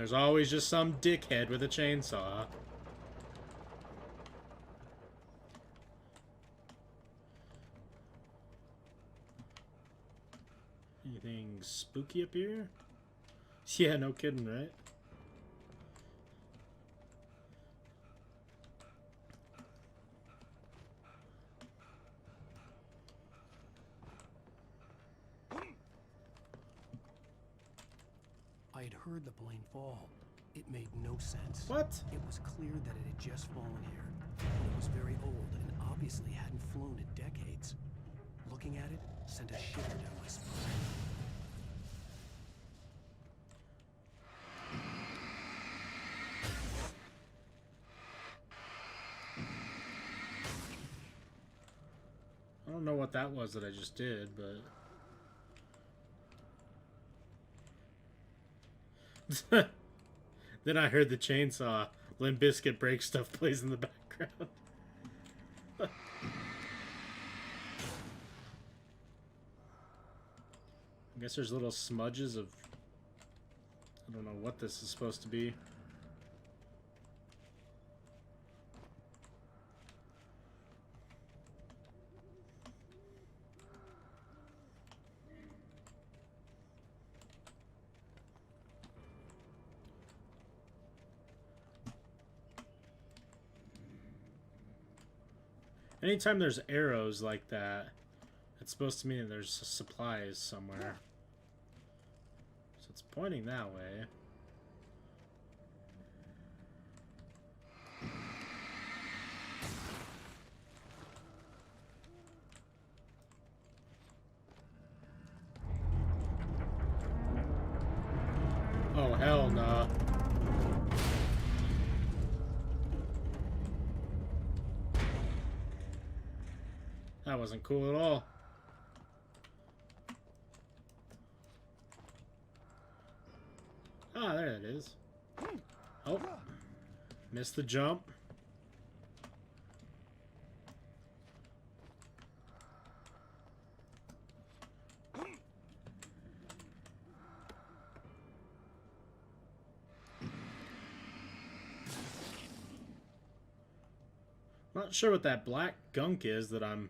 there's always just some dickhead with a chainsaw. Anything spooky up here? Yeah, no kidding, right? I had heard the plane fall. It made no sense. What? It was clear that it had just fallen here. It was very old and obviously hadn't flown in decades. Looking at it sent a shiver down my spine. I don't know what that was that I just did, but... Then I heard the chainsaw. Limp Bizkit Break Stuff plays in the background. I guess there's little smudges of... I don't know what this is supposed to be. Anytime there's arrows like that, it's supposed to mean there's supplies somewhere. So it's pointing that way. Oh, hell no. That wasn't cool at all. Ah, there it is. Oh. Missed the jump. Not sure what that black gunk is that I'm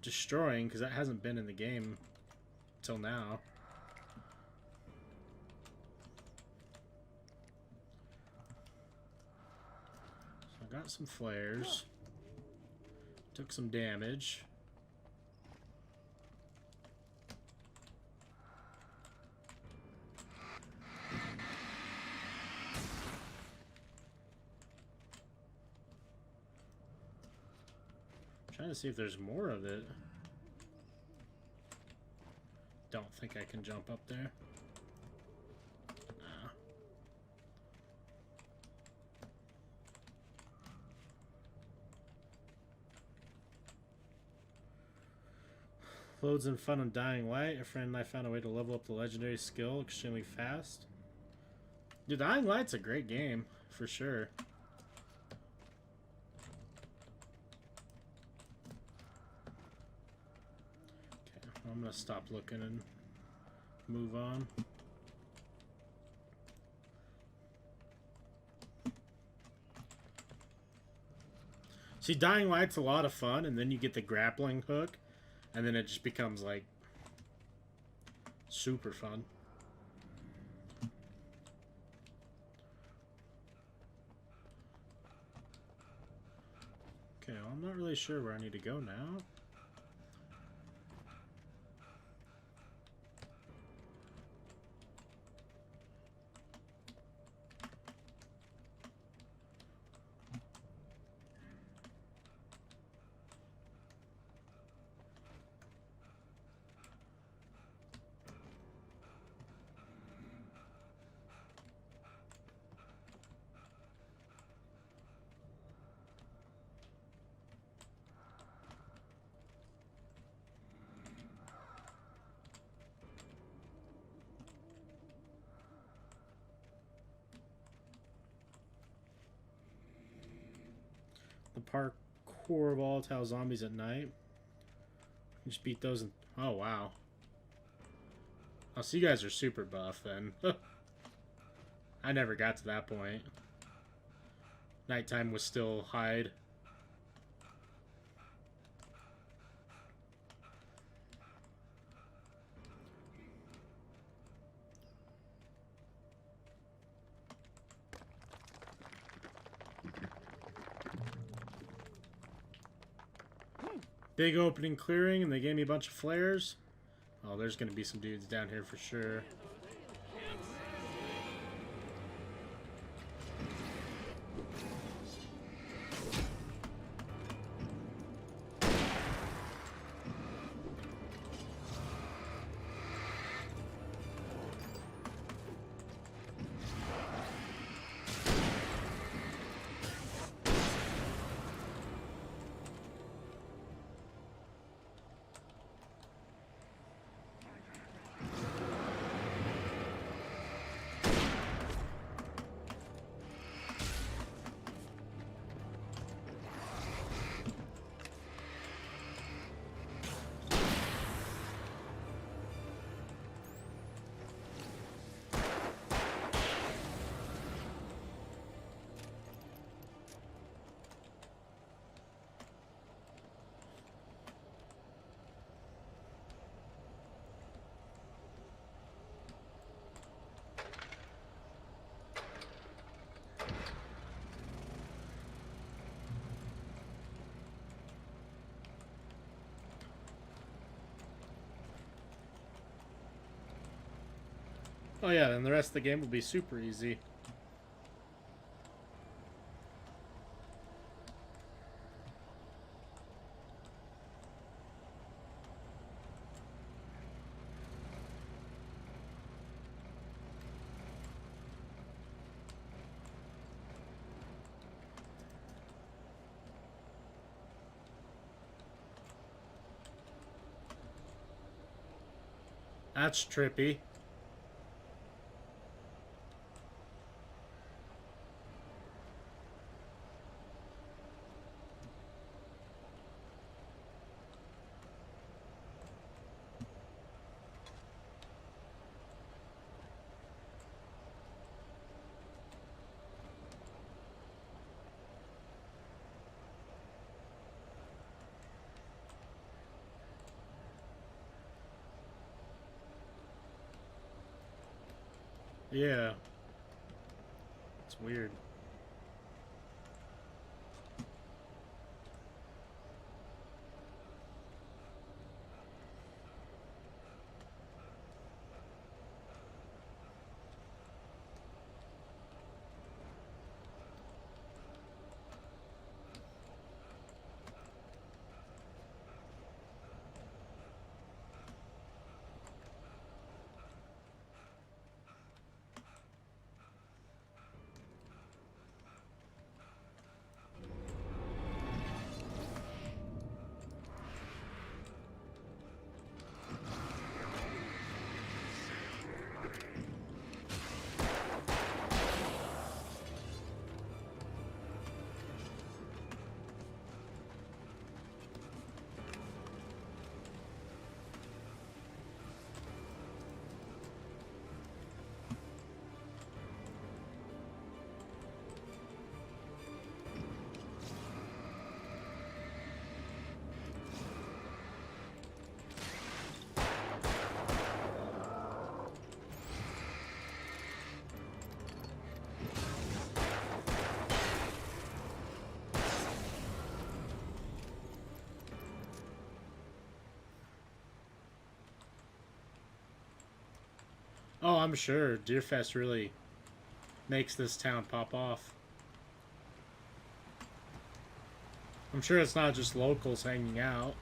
destroying, because that hasn't been in the game till now. So I got some flares. Took some damage. Trying to see if there's more of it. Don't think I can jump up there. Nah. Loads and fun on Dying Light. A friend and I found a way to level up the legendary skill extremely fast. Dude, Dying Light's a great game, for sure. I'm gonna stop looking and move on. See, Dying Light's a lot of fun, and then you get the grappling hook, and then it just becomes like super fun. Okay, well, I'm not really sure where I need to go now. The parkour volatile zombies at night. Just beat those and... Oh, wow. Oh, so you guys are super buff, then. I never got to that point. Nighttime was still hide. Big opening clearing, and they gave me a bunch of flares. Oh, there's gonna be some dudes down here for sure. Oh yeah, then the rest of the game will be super easy. That's trippy. Yeah. It's weird. Oh, I'm sure Deerfest really makes this town pop off. I'm sure it's not just locals hanging out.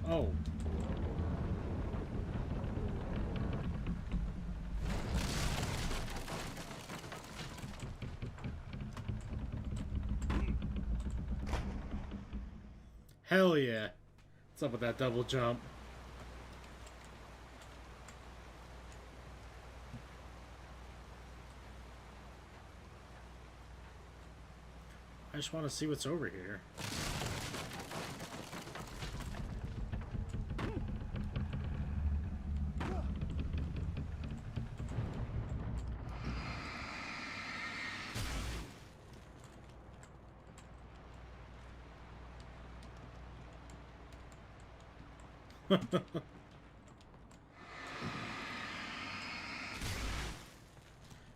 Oh. Hell yeah. What's up with that double jump? just want to see what's over here.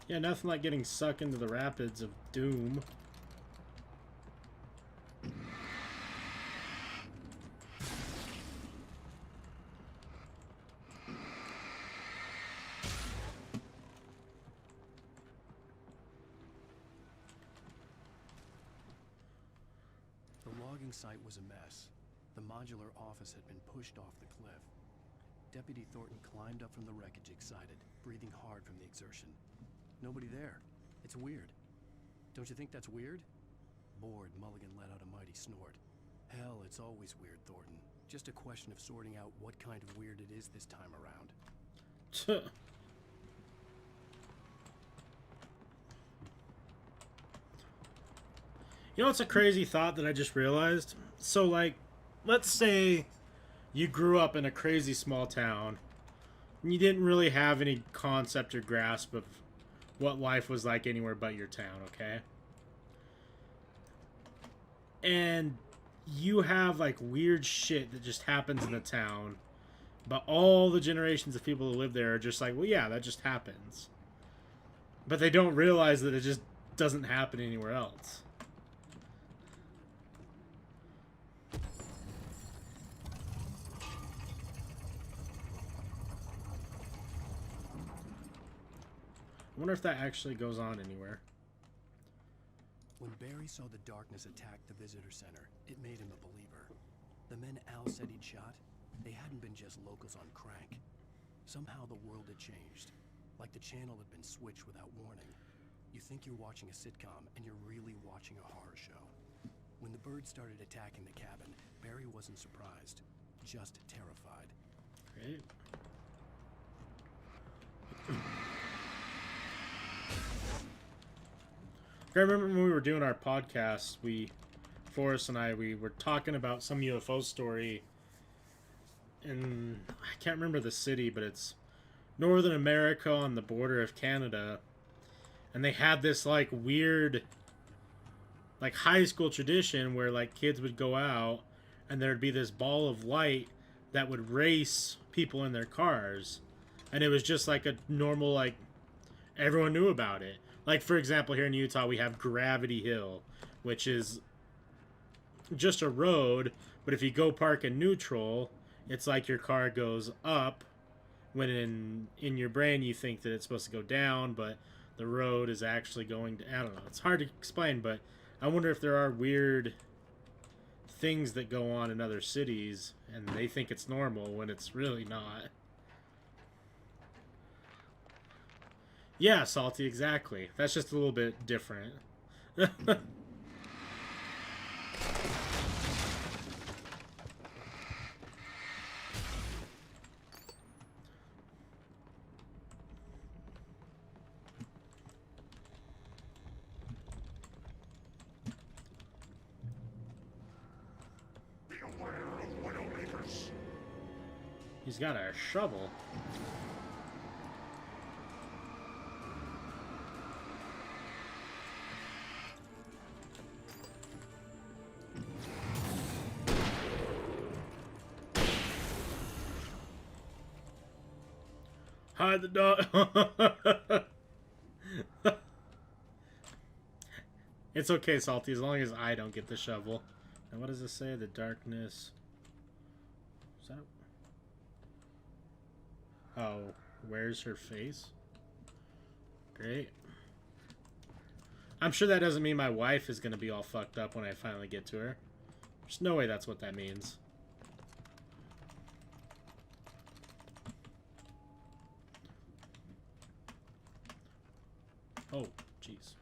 Yeah, nothing like getting sucked into the rapids of doom. The logging site was a mess. The modular office had been pushed off the cliff. Deputy Thornton climbed up from the wreckage excited, breathing hard from the exertion. Nobody there. It's weird. Don't you think that's weird? Bored, Mulligan let out a mighty snort. Hell, it's always weird, Thornton. Just a question of sorting out what kind of weird it is this time around. You know what's a crazy thought that I just realized? So, like, let's say you grew up in a crazy small town and you didn't really have any concept or grasp of what life was like anywhere but your town, okay? And you have, like, weird shit that just happens in the town, but all the generations of people who live there are just like, well, yeah, that just happens. But they don't realize that it just doesn't happen anywhere else. I wonder if that actually goes on anywhere. When Barry saw the darkness attack the visitor center, it made him a believer. The men Al said he'd shot, they hadn't been just locals on crank. Somehow the world had changed, like the channel had been switched without warning. You think you're watching a sitcom, and you're really watching a horror show. When the birds started attacking the cabin, Barry wasn't surprised, just terrified. Great. I remember when we were doing our podcast, Forrest and I, we were talking about some UFO story in, I can't remember the city, but it's Northern America on the border of Canada. And they had this, like, weird, like, high school tradition where, like, kids would go out and there'd be this ball of light that would race people in their cars. And it was just like a normal, like, everyone knew about it. Like, for example, here in Utah, we have Gravity Hill, which is just a road, but if you go park in neutral, it's like your car goes up, when in your brain you think that it's supposed to go down, but the road is actually going to, I don't know, it's hard to explain, but I wonder if there are weird things that go on in other cities, and they think it's normal when it's really not. Yeah, Salty, exactly. That's just a little bit different. Beware of Widowmakers. He's got a shovel. Hide the dog. It's okay, Salty, as long as I don't get the shovel. And what does this say? The darkness. Is that? Oh, where's her face? Great. I'm sure that doesn't mean my wife is going to be all fucked up when I finally get to her. There's no way that's what that means. Oh, jeez.